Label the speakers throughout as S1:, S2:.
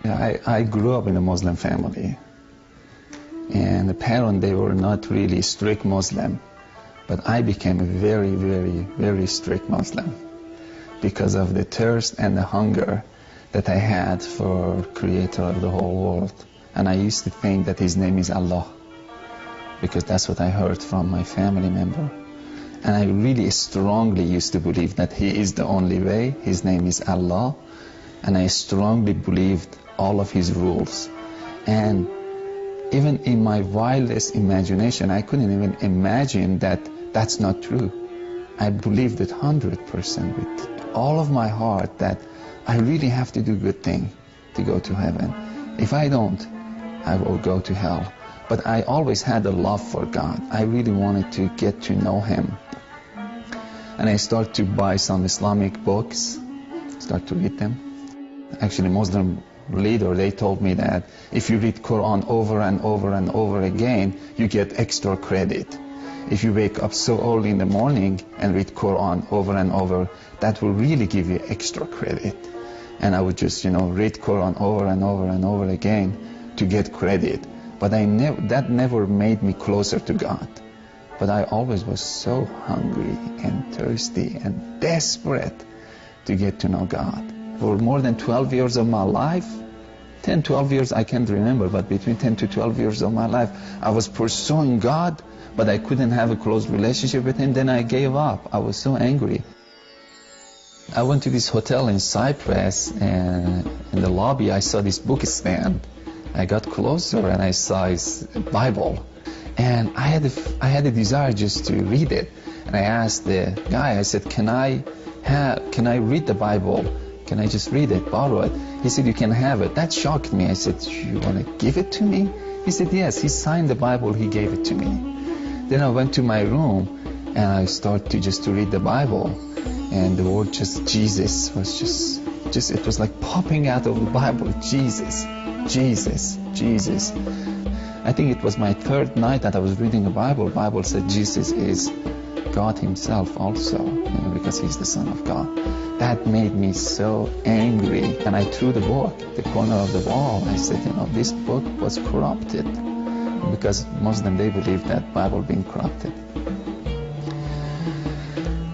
S1: I grew up in a Muslim family, and the parents, they were not really strict Muslim, but I became a very, very, very strict Muslim because of the thirst and the hunger that I had for Creator of the whole world. And I used to think that His name is Allah, because that's what I heard from my family member. And I really strongly used to believe that He is the only way, His name is Allah, and I strongly believed all of His rules. And even in my wildest imagination, I couldn't even imagine that that's not true. I believed it 100% with all of my heart that I really have to do good thing to go to heaven. If I don't, I will go to hell. But I always had a love for God. I really wanted to get to know Him. And I started to buy some Islamic books, start to read them. Actually, Muslim leader, they told me that if you read Quran over and over and over again, you get extra credit. If you wake up so early in the morning and read Quran over and over, that will really give you extra credit. And I would just, read Quran over and over and over again to get credit. But that never made me closer to God. But I always was so hungry and thirsty and desperate to get to know God. For more than 12 years of my life, 10, 12 years, I can't remember, but between 10 to 12 years of my life, I was pursuing God, but I couldn't have a close relationship with Him. Then I gave up. I was so angry. I went to this hotel in Cyprus, and in the lobby, I saw this book stand. I got closer and I saw His Bible. And I had a desire just to read it. And I asked the guy, I said, can I read the Bible? Can I just read it, borrow it? He said, you can have it. That shocked me. I said, you want to give it to me? He said, yes. He signed the Bible. He gave it to me. Then I went to my room and I started to read the Bible. And the word just Jesus was just it was like popping out of the Bible. Jesus, Jesus, Jesus. I think it was my third night that I was reading the Bible. The Bible said Jesus is God Himself also, because He's the Son of God. That made me so angry, and I threw the book at the corner of the wall. I said, this book was corrupted, because Muslims, they believe that Bible being corrupted.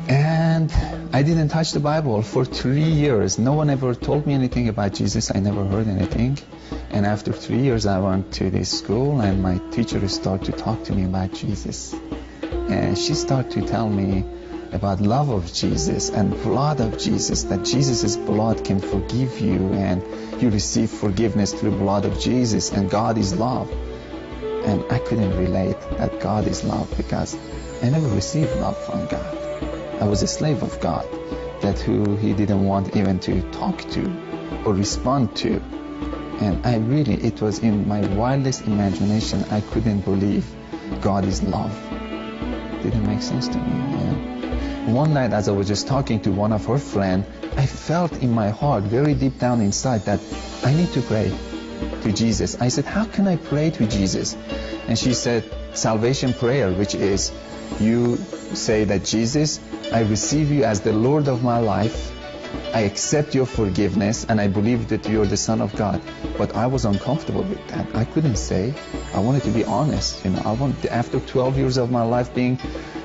S1: And I didn't touch the Bible for 3 years. No one ever told me anything about Jesus. I never heard anything. And after 3 years, I went to this school, and my teacher started to talk to me about Jesus. And she started to tell me about love of Jesus and blood of Jesus, that Jesus' blood can forgive you, and you receive forgiveness through the blood of Jesus, and God is love. And I couldn't relate that God is love, because I never received love from God. I was a slave of God, that who He didn't want even to talk to or respond to. And it was in my wildest imagination, I couldn't believe God is love. Didn't make sense to me. One night, as I was just talking to one of her friends, I felt in my heart, very deep down inside, that I need to pray to Jesus. I said, how can I pray to Jesus? And she said, salvation prayer, which is, you say that Jesus, I receive you as the Lord of my life. I accept your forgiveness, and I believe that you're the Son of God. But I was uncomfortable with that. I couldn't say. I wanted to be honest. After 12 years of my life being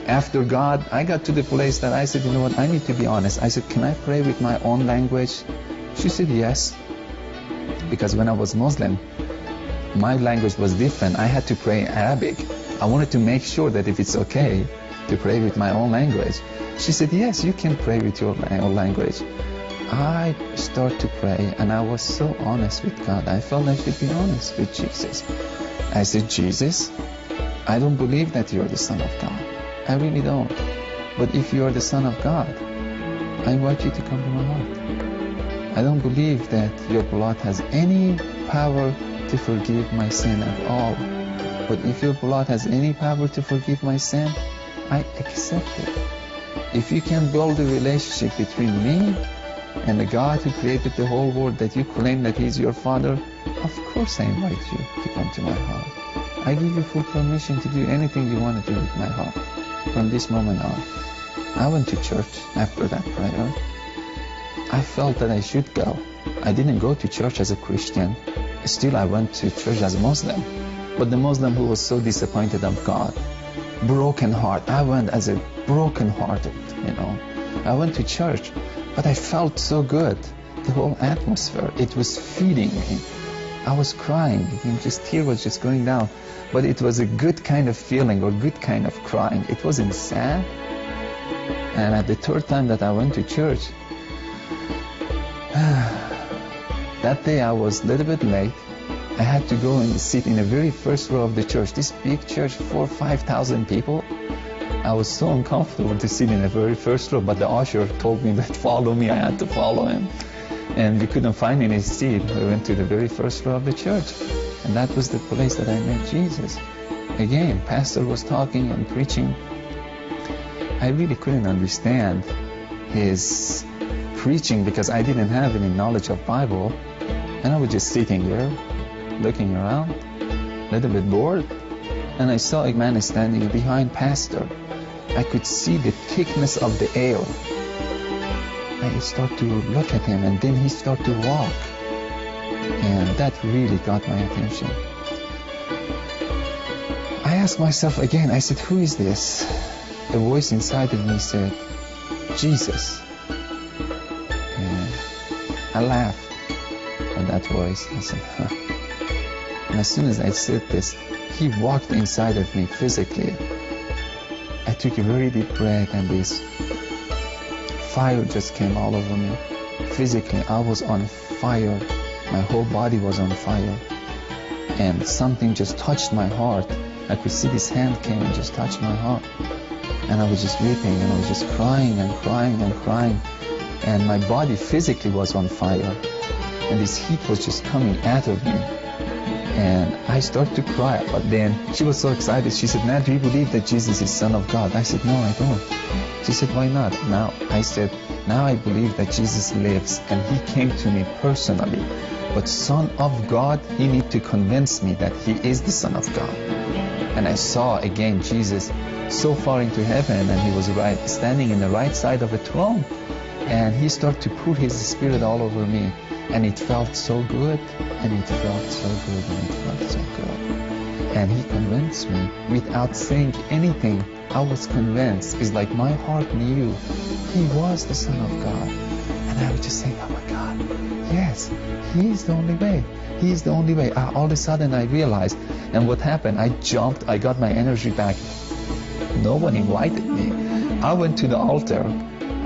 S1: after God, I got to the place that I said, I need to be honest. I said, can I pray with my own language? She said, yes. Because when I was Muslim, my language was different. I had to pray Arabic. I wanted to make sure that if it's okay to pray with my own language. She said, yes, you can pray with your own language. I started to pray, and I was so honest with God. I felt I should be honest with Jesus. I said, Jesus, I don't believe that you're the Son of God. I really don't. But if you are the Son of God, I invite you to come to my heart. I don't believe that your blood has any power to forgive my sin at all. But if your blood has any power to forgive my sin, I accept it. If you can build a relationship between me and the God who created the whole world, that you claim that He's your Father, of course I invite you to come to my heart. I give you full permission to do anything you want to do with my heart from this moment on. I went to church after that prayer. I felt that I should go. I didn't go to church as a Christian. Still, I went to church as a Muslim. But the Muslim who was so disappointed of God, broken heart. I went as a broken hearted, I went to church, but I felt so good. The whole atmosphere, it was feeding me. I was crying, tear was just going down. But it was a good kind of feeling or good kind of crying. It wasn't sad. And at the third time that I went to church, that day I was a little bit late. I had to go and sit in the very first row of the church. This big church, 4,000 or 5,000 people. I was so uncomfortable to sit in the very first row, but the usher told me that follow me. I had to follow him. And we couldn't find any seat. We went to the very first row of the church. And that was the place that I met Jesus. Again, pastor was talking and preaching. I really couldn't understand his preaching because I didn't have any knowledge of Bible. And I was just sitting there, looking around, a little bit bored. And I saw a man standing behind pastor. I could see the thickness of the air. I started to look at him, and then he started to walk. And that really got my attention. I asked myself again, I said, who is this? A voice inside of me said, Jesus. And I laughed at that voice. I said, huh. And as soon as I said this, he walked inside of me physically. I took a very deep breath, and this fire just came all over me. Physically, I was on fire. My whole body was on fire. And something just touched my heart. I could see this hand came and just touched my heart. And I was just weeping, and I was just crying and crying and crying. And my body physically was on fire. And this heat was just coming out of me. And I started to cry. But then she was so excited. She said, now do you believe that Jesus is Son of God? I said, no, I don't. She said, why not? Now I said, now I believe that Jesus lives and he came to me personally. But Son of God, he needs to convince me that he is the Son of God. And I saw again Jesus so far into heaven, and he was standing in the right side of the throne. And he started to pour his spirit all over me. And it felt so good, and it felt so good, and it felt so good. And he convinced me without saying anything. I was convinced. It's like my heart knew he was the Son of God. And I was just saying, oh my God, yes, he is the only way. He is the only way. All of a sudden I realized, and what happened, I jumped, I got my energy back. No one invited me. I went to the altar.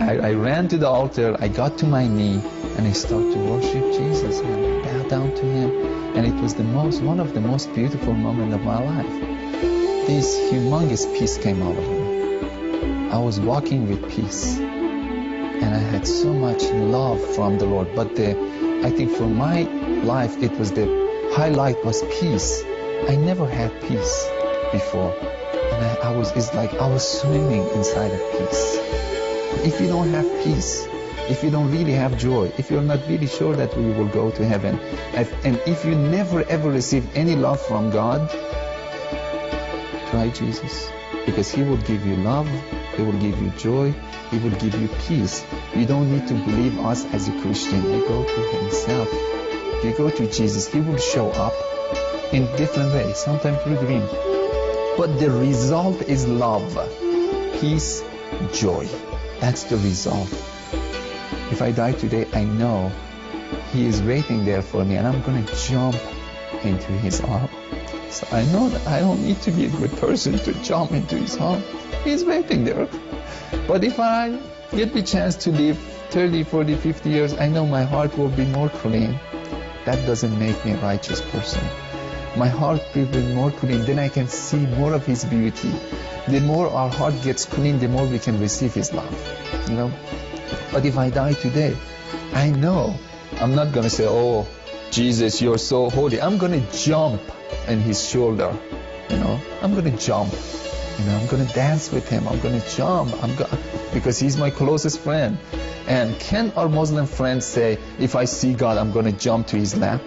S1: I ran to the altar. I got to my knee, and I started to worship Jesus and bow down to him. And it was one of the most beautiful moments of my life. This humongous peace came over me. I was walking with peace, and I had so much love from the Lord. But I think for my life, it was the highlight was peace. I never had peace before, and it's like I was swimming inside of peace. If you don't have peace, if you don't really have joy, if you're not really sure that we will go to heaven, and if you never ever receive any love from God, try Jesus, because he will give you love, he will give you joy, he will give you peace. You don't need to believe us as a Christian. You go to himself. You go to Jesus. He will show up in different ways, sometimes through dream. But the result is love, peace, joy. That's the result. If I die today, I know he is waiting there for me, and I'm going to jump into his arms. So I know that I don't need to be a good person to jump into his arms. He's waiting there. But if I get the chance to live 30, 40, 50 years, I know my heart will be more clean. That doesn't make me a righteous person. My heart will be more clean, then I can see more of his beauty. The more our heart gets clean, the more we can receive his love. But if I die today, I know I'm not going to say, oh, Jesus, you're so holy. I'm going to jump on his shoulder. I'm going to jump. I'm going to dance with him. I'm going to jump. Because he's my closest friend. And can our Muslim friends say, if I see God, I'm going to jump to his lap?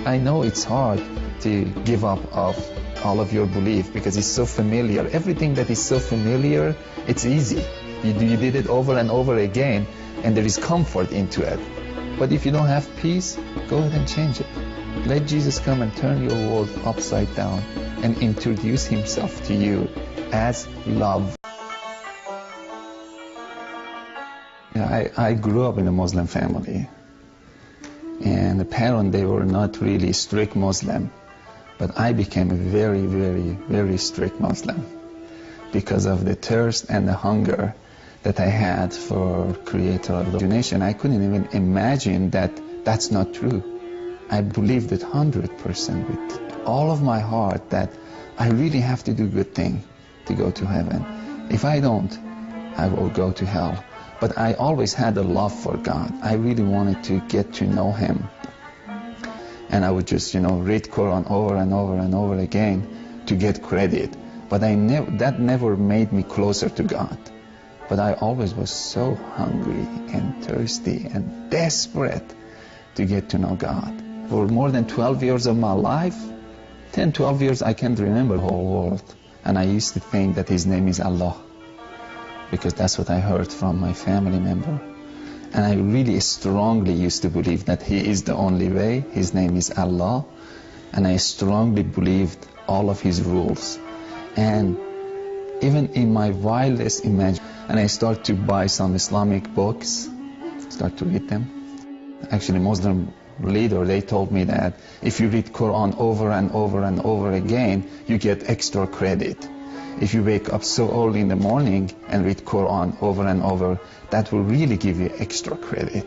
S1: I know it's hard to give up of all of your belief because it's so familiar. Everything that is so familiar, it's easy. You did it over and over again, and there is comfort into it. But if you don't have peace, go ahead and change it. Let Jesus come and turn your world upside down and introduce himself to you as love. I grew up in a Muslim family, and the parents, they were not really strict Muslim, but I became a very, very, very strict Muslim because of the thirst and the hunger that I had for Creator of the nation. I couldn't even imagine that that's not true. I believed it 100% with all of my heart that I really have to do good thing to go to heaven. If I don't, I will go to hell. But I always had a love for God. I really wanted to get to know Him. And I would just, read Quran over and over and over again to get credit. But that never made me closer to God. But I always was so hungry and thirsty and desperate to get to know God. For more than 12 years of my life, 10, 12 years, I can't remember the whole world. And I used to think that His name is Allah, because that's what I heard from my family member. And I really strongly used to believe that He is the only way. His name is Allah. And I strongly believed all of His rules. And even in my wildest imagination, and I start to buy some Islamic books, start to read them. Actually, Muslim leader, they told me that if you read Quran over and over and over again, you get extra credit. If you wake up so early in the morning and read Quran over and over, that will really give you extra credit.